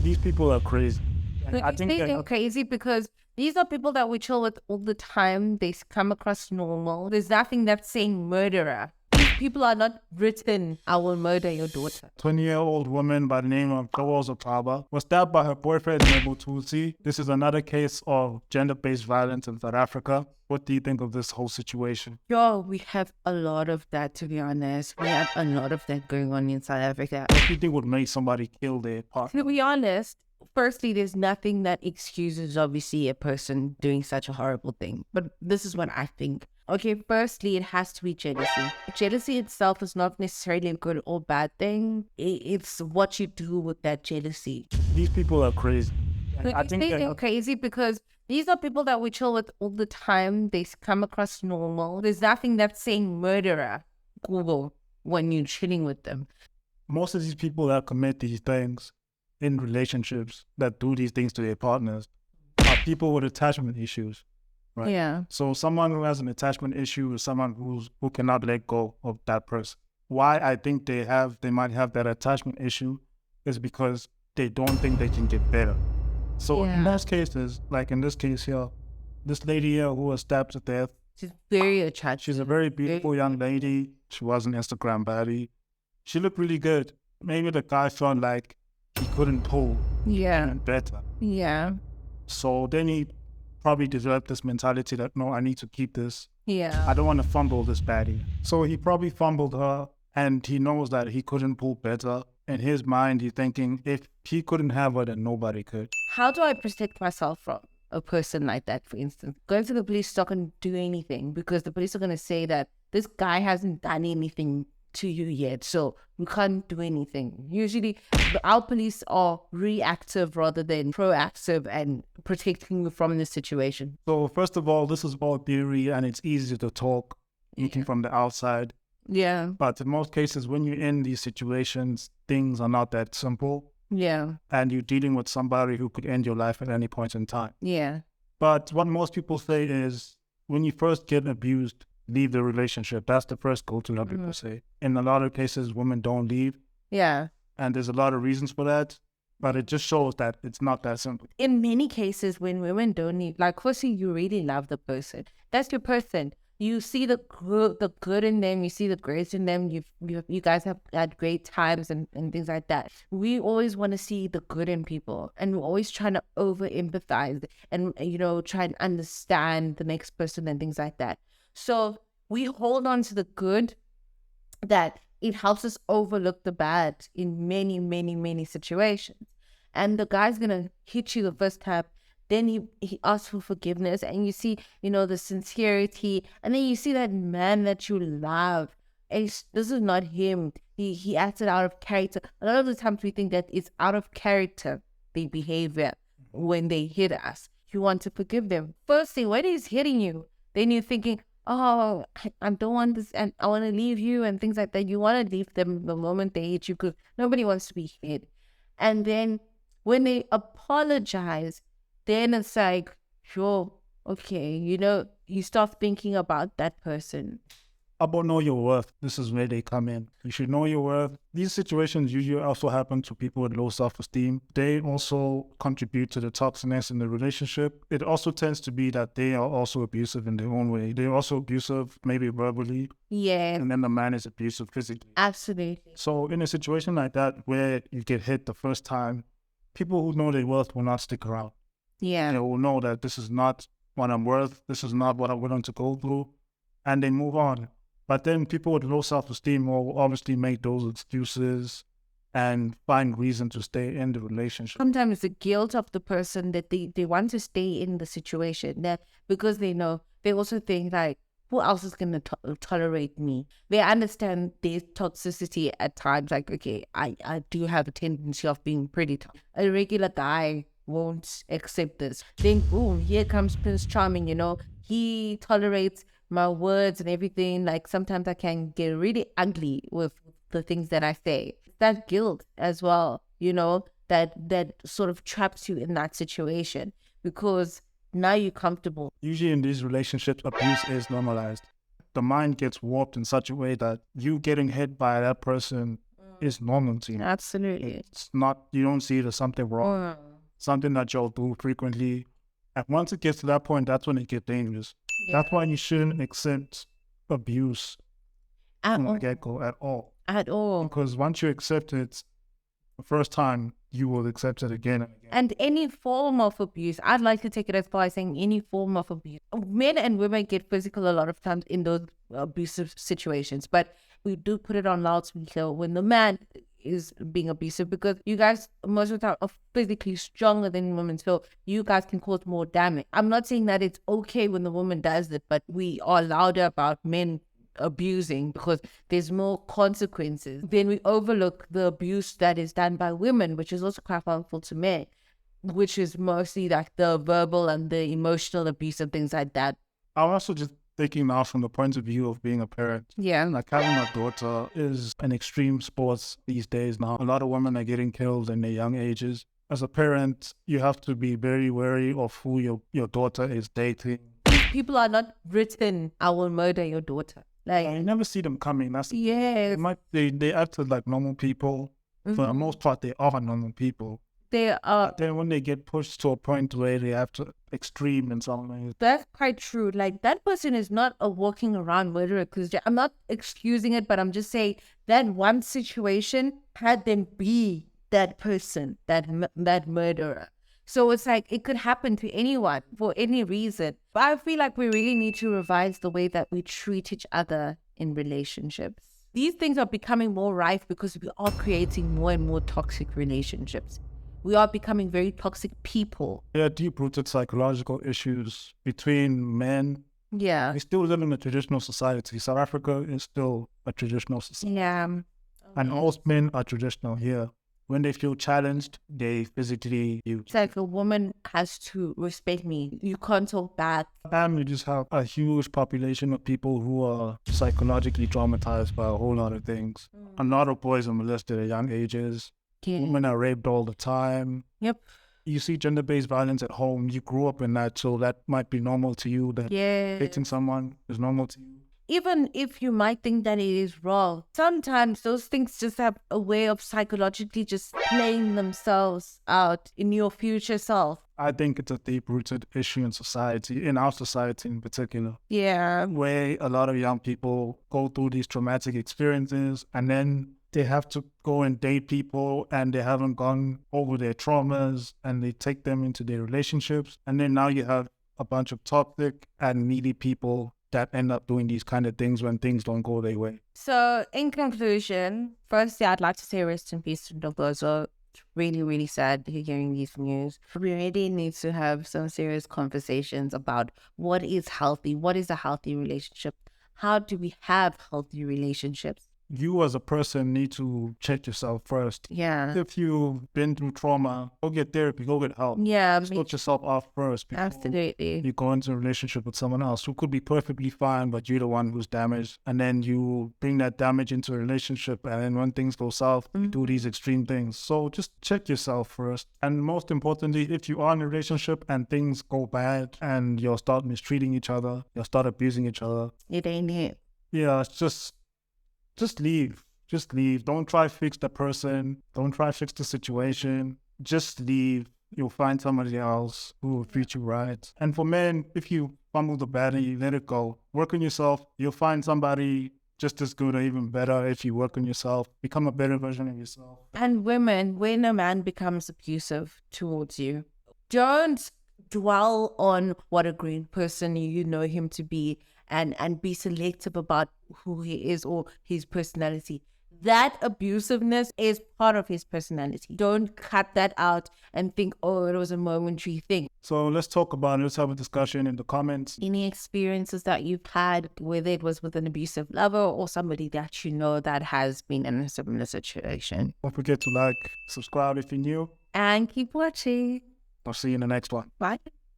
These people are crazy. But I you think say they're that crazy because these are people that we chill with all the time. They come across normal. There's nothing that's saying murderer. These people are not written, I will murder your daughter. 20-year-old woman by the name of Kawozo Kaba was stabbed by her boyfriend Nebo Tutsi. This is another case of gender-based violence in South Africa. What do you think of this whole situation? Yo, we have a lot of that, to be honest. We have a lot of that going on in South Africa. What do you think would make somebody kill their partner? To be honest, firstly, there's nothing that excuses, obviously, a person doing such a horrible thing. But this is what I think. Okay, firstly, it has to be jealousy. Jealousy itself is not necessarily a good or bad thing. It's what you do with that jealousy. These people are crazy. But I you think say they're that crazy because these are people that we chill with all the time. They come across normal. There's nothing that's saying murderer, Google, when you're chilling with them. most of these people that commit these things in relationships, that do these things to their partners, are people with attachment issues. Right. Yeah. So someone who has an attachment issue is someone who cannot let go of that person. Why I think they might have that attachment issue is because they don't think they can get better. So in most cases, like in this case here, this lady here who was stabbed to death, She's very attractive. she's a very beautiful young lady. She was an Instagram baddie. She looked really good. Maybe the guy felt like he couldn't pull Yeah. better. Yeah. So then he probably developed this mentality that, no, I need to keep this. Yeah. I don't want to fumble this baddie. So he probably fumbled her, and he knows that he couldn't pull better. In his mind, he's thinking, if he couldn't have her, then nobody could. How do I protect myself from a person like that, for instance? Going to the police is not going to do anything because the police are going to say that this guy hasn't done anything to you yet, so we can't do anything. Usually, our police are reactive rather than proactive and protecting you from this situation. So first of all, this is all theory, and it's easy to talk looking from the outside. Yeah. But in most cases, when you're in these situations, things are not that simple, Yeah. and you're dealing with somebody who could end your life at any point in time. Yeah. But what most people say is, when you first get abused, leave the relationship. That's the first go-to that people say. In a lot of cases, women don't leave, Yeah. and there's a lot of reasons for that. But it just shows that it's not that simple. In many cases, when women don't need, like, firstly, you really love the person. That's your person. You see the good in them. You see the grace in them. You guys have had great times and things like that. We always want to see the good in people, and we're always trying to over empathize and try and understand the next person and things like that. So we hold on to the good, that it helps us overlook the bad in many, many, many situations. And the guy's gonna hit you the first time, then he asks for forgiveness, and you see, the sincerity, and then you see that man that you love. And this is not him. He acted out of character. A lot of the times we think that it's out of character, their behavior, when they hit us. You want to forgive them. First thing, when he's hitting you, then you're thinking, oh, I don't want this, and I want to leave you, and things like that. You want to leave them the moment they hit you, because nobody wants to be hit. And then when they apologize, then it's like, sure, okay, you start thinking about that person. About know your worth. This is where they come in. You should know your worth. These situations usually also happen to people with low self-esteem. They also contribute to the toxicness in the relationship. It also tends to be that they are also abusive in their own way. They're also abusive, maybe verbally. Yeah. And then the man is abusive physically. Absolutely. So in a situation like that, where you get hit the first time, people who know their worth will not stick around. Yeah. They will know that this is not what I'm worth. This is not what I'm willing to go through. And they move on. But then people with low self-esteem will obviously make those excuses and find reason to stay in the relationship. Sometimes the guilt of the person that they want to stay in the situation, that because they know, they also think like, who else is going to tolerate me? They understand there's toxicity at times. Like, okay, I do have a tendency of being pretty tough. A regular guy won't accept this. Then boom, here comes Prince Charming, he tolerates my words and everything. Like, sometimes I can get really ugly with the things that I say. That guilt as well, that sort of traps you in that situation, because now you're comfortable. Usually in these relationships, abuse is normalized. The mind gets warped in such a way that you getting hit by that person is normal to you. Absolutely. It's not, you don't see it as something wrong, Mm. something that you'll do frequently. And once it gets to that point, that's when it gets dangerous. That's why you shouldn't accept abuse from the get-go at all. At all. Because once you accept it the first time, you will accept it again and again. And any form of abuse, I'd like to take it as far as saying any form of abuse. Men and women get physical a lot of times in those abusive situations, but we do put it on loudspeaker when the man is being abusive, because you guys most of the time are physically stronger than women, so you guys can cause more damage. I'm not saying that it's okay when the woman does it, but we are louder about men abusing because there's more consequences. Then we overlook the abuse that is done by women, which is also quite harmful to men, which is mostly like the verbal and the emotional abuse and things like that. I'm also just thinking now from the point of view of being a parent. Yeah. Like having a daughter is an extreme sport these days now. A lot of women are getting killed in their young ages. As a parent, you have to be very wary of who your daughter is dating. People are not written, I will murder your daughter. Like, You never see them coming. yes, They act like normal people. For the most part, they are normal people. they are. Then when they get pushed to a point where they have to extreme in some ways, That's quite true. Like, that person is not a walking around murderer, because I'm not excusing it, but I'm just saying that one situation had them be that person, that murderer. So it's like it could happen to anyone for any reason. But I feel like we really need to revise the way that we treat each other in relationships. These things are becoming more rife because we are creating more and more toxic relationships. We are becoming very toxic people. there are deep-rooted psychological issues between men. Yeah. We still live in a traditional society. South Africa is still a traditional society. Yeah. And most men are traditional here. When they feel challenged, they physically use. It's like a woman has to respect me. You can't talk back. And we just have a huge population of people who are psychologically traumatized by a whole lot of things. A lot of boys are molested at young ages. Yeah. Women are raped all the time. Yep. You see gender-based violence at home. You grew up in that, so that might be normal to you. That Yeah. dating someone is normal to you. Even if you might think that it is wrong, sometimes those things just have a way of psychologically just playing themselves out in your future self. I think it's a deep-rooted issue in society, in our society in particular, Yeah. where a lot of young people go through these traumatic experiences and then they have to go and date people and they haven't gone over their traumas and they take them into their relationships. And then now you have a bunch of toxic and needy people that end up doing these kind of things when things don't go their way. So, in conclusion, firstly, I'd like to say rest in peace to Ndogozo. It's really, really sad hearing these news. We really need to have some serious conversations about what is healthy, what is a healthy relationship, how do we have healthy relationships. You as a person need to check yourself first. Yeah. If you've been through trauma, go get therapy, go get help. Yeah. Sort yourself off first before Absolutely. you go into a relationship with someone else who could be perfectly fine, but you're the one who's damaged. And then you bring that damage into a relationship. And then when things go south, you do these extreme things. So just check yourself first. And most importantly, if you are in a relationship and things go bad and you'll start mistreating each other, you'll start abusing each other. It ain't it. Yeah, it's just leave. Just leave. Don't try to fix the person. Don't try to fix the situation. Just leave. You'll find somebody else who will treat you right. And for men, if you fumble the battle, let it go. Work on yourself. You'll find somebody just as good or even better if you work on yourself. Become a better version of yourself. And women, when a man becomes abusive towards you, don't dwell on what a great person you know him to be and be selective about who he is or his personality. That abusiveness is part of his personality. Don't cut that out and think, oh, it was a momentary thing. So let's talk about it. Let's have a discussion in the comments. Any experiences that you've had, whether it was with an abusive lover or somebody that you know that has been in a similar situation. Don't forget to like, subscribe if you're new. And keep watching. I'll see you in the next one. Bye.